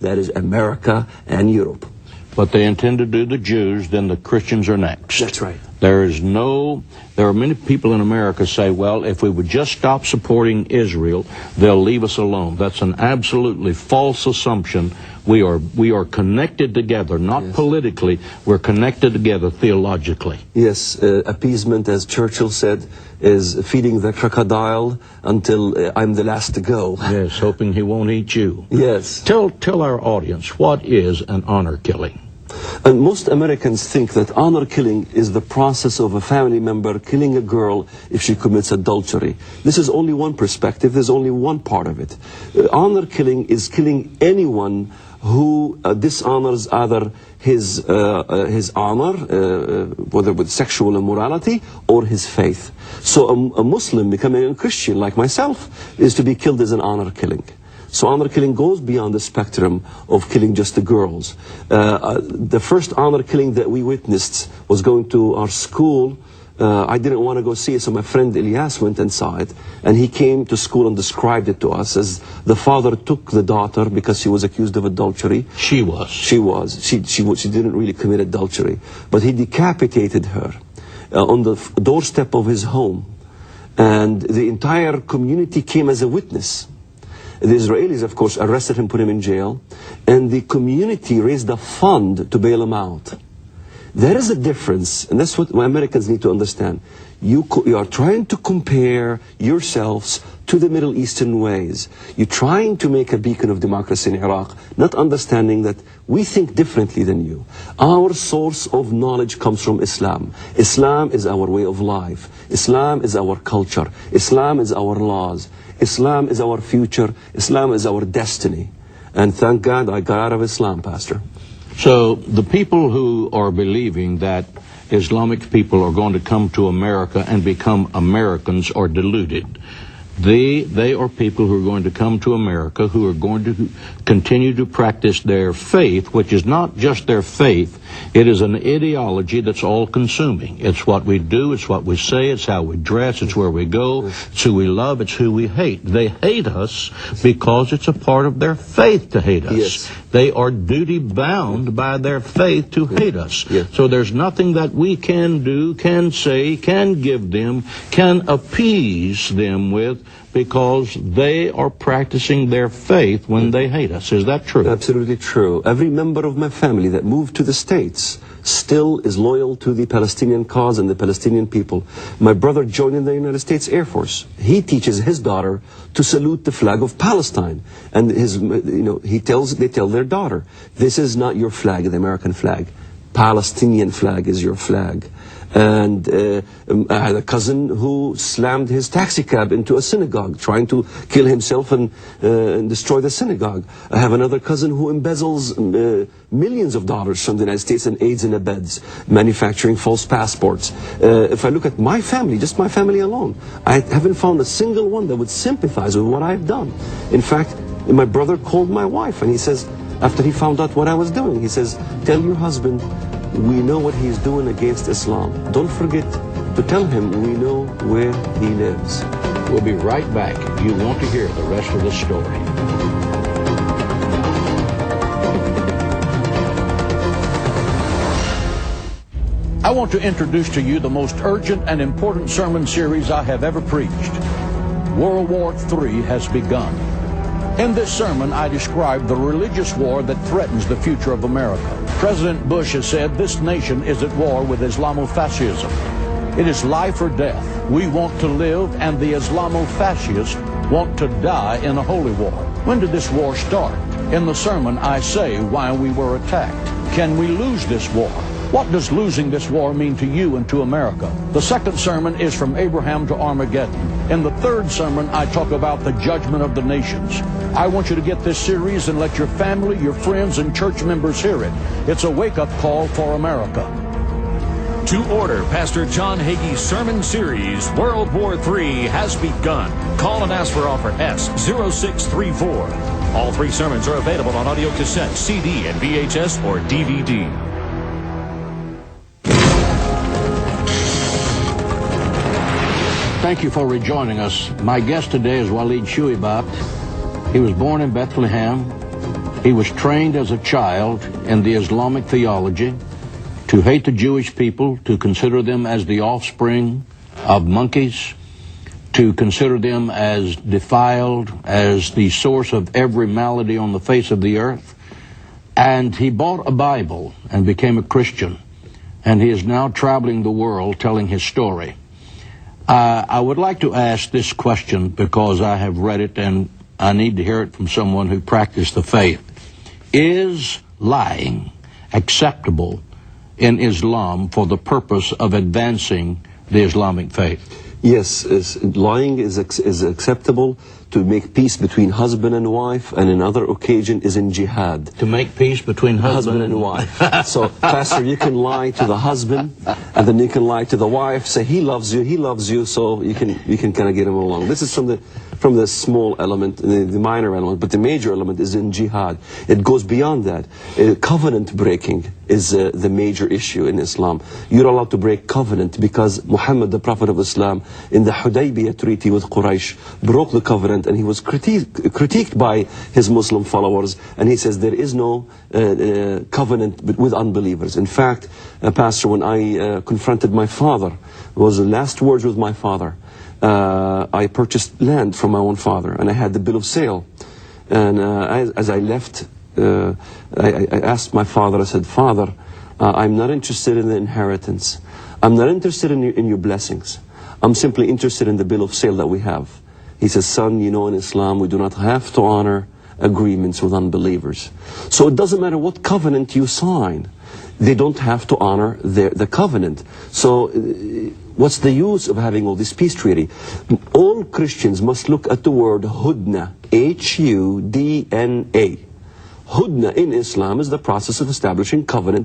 that is America and Europe. But they intend to do the Jews, then the Christians are next. That's right. There are many people in America say, well, if we would just stop supporting Israel, they'll leave us alone. That's an absolutely false assumption. We are connected together, not politically, we're connected together theologically. Yes, appeasement, as Churchill said, is feeding the crocodile until I'm the last to go. Yes, hoping he won't eat you. Yes. Tell our audience, what is an honor killing? And most Americans think that honor killing is the process of a family member killing a girl if she commits adultery. This is only one perspective. There's only one part of it. Honor killing is killing anyone who dishonors either his honor, whether with sexual immorality or his faith. So a Muslim becoming a Christian like myself is to be killed as an honor killing. So honor killing goes beyond the spectrum of killing just the girls. The first honor killing that we witnessed was going to our school. I didn't want to go see it, so my friend Ilyas went and saw it. And he came to school and described it to us as the father took the daughter because she was accused of adultery. She was. She didn't really commit adultery. But he decapitated her on the doorstep of his home. And the entire community came as a witness. The Israelis, of course, arrested him, put him in jail, and the community raised a fund to bail him out. There is a difference, and that's what Americans need to understand. You are trying to compare yourselves to the Middle Eastern ways. You're trying to make a beacon of democracy in Iraq, not understanding that we think differently than you. Our source of knowledge comes from Islam. Islam is our way of life. Islam is our culture. Islam is our laws. Islam is our future. Islam is our destiny. And thank God I got out of Islam, Pastor. So the people who are believing that Islamic people are going to come to America and become Americans are deluded. They are people who are going to come to America, who are going to continue to practice their faith, which is not just their faith, it is an ideology that's all-consuming. It's what we do, it's what we say, it's how we dress, it's where we go, it's who we love, it's who we hate. They hate us because it's a part of their faith to hate us. Yes. They are duty-bound by their faith to hate us. Yeah. So there's nothing that we can do, can say, can give them, can appease them with, because they are practicing their faith when they hate us. Is that true? Absolutely true. Every member of my family that moved to the States still is loyal to the Palestinian cause and the Palestinian people. My brother joined in the United States Air Force. He teaches his daughter to salute the flag of Palestine. And they tell their daughter, this is not your flag, the American flag. Palestinian flag is your flag. And I had a cousin who slammed his taxi cab into a synagogue, trying to kill himself and destroy the synagogue. I have another cousin who embezzles millions of dollars from the United States and aids and abets, manufacturing false passports. If I look at my family, just my family alone, I haven't found a single one that would sympathize with what I've done. In fact, my brother called my wife and he says, after he found out what I was doing, he says, tell your husband, we know what he's doing against Islam. Don't forget to tell him we know where he lives. We'll be right back. You want to hear the rest of the story. I want to introduce to you the most urgent and important sermon series I have ever preached. World War III has begun. In this sermon, I describe the religious war that threatens the future of America. President Bush has said this nation is at war with Islamofascism. It is life or death. We want to live, and the Islamofascists want to die in a holy war. When did this war start? In the sermon, I say why we were attacked. Can we lose this war? What does losing this war mean to you and to America? The second sermon is from Abraham to Armageddon. In the third sermon, I talk about the judgment of the nations. I want you to get this series and let your family, your friends, and church members hear it. It's a wake-up call for America. To order Pastor John Hagee's sermon series, World War III has begun. Call and ask for offer S0634. All three sermons are available on audio cassette, CD, and VHS or DVD. Thank you for rejoining us. My guest today is Walid Shuibat. He was born in Bethlehem. He was trained as a child in the Islamic theology to hate the Jewish people, to consider them as the offspring of monkeys, to consider them as defiled, as the source of every malady on the face of the earth. And he bought a Bible and became a Christian. And he is now traveling the world telling his story. I would like to ask this question because I have read it and I need to hear it from someone who practiced the faith. Is lying acceptable in Islam for the purpose of advancing the Islamic faith? Yes, lying is acceptable to make peace between husband and wife, and another occasion is in jihad. To make peace between husband and wife. So, Pastor, you can lie to the husband, and then you can lie to the wife, say he loves you, so you can kind of get him along. This is from the small element, the minor element, but the major element is in jihad. It goes beyond that. Covenant breaking is the major issue in Islam. You're allowed to break covenant because Muhammad, the Prophet of Islam, in the Hudaybiyah treaty with Quraysh, broke the covenant, and he was critiqued by his Muslim followers, and he says there is no covenant with unbelievers. In fact, Pastor, when I confronted my father, it was the last words with my father. I purchased land from my own father, and I had the bill of sale. And as I left, I asked my father, I said, Father, I'm not interested in the inheritance. I'm not interested in your blessings. I'm simply interested in the bill of sale that we have. He says, son, you know in Islam we do not have to honor agreements with unbelievers. So it doesn't matter what covenant you sign. They don't have to honor the covenant. So what's the use of having all this peace treaty? All Christians must look at the word hudna, H-U-D-N-A. Hudna in Islam is the process of establishing covenant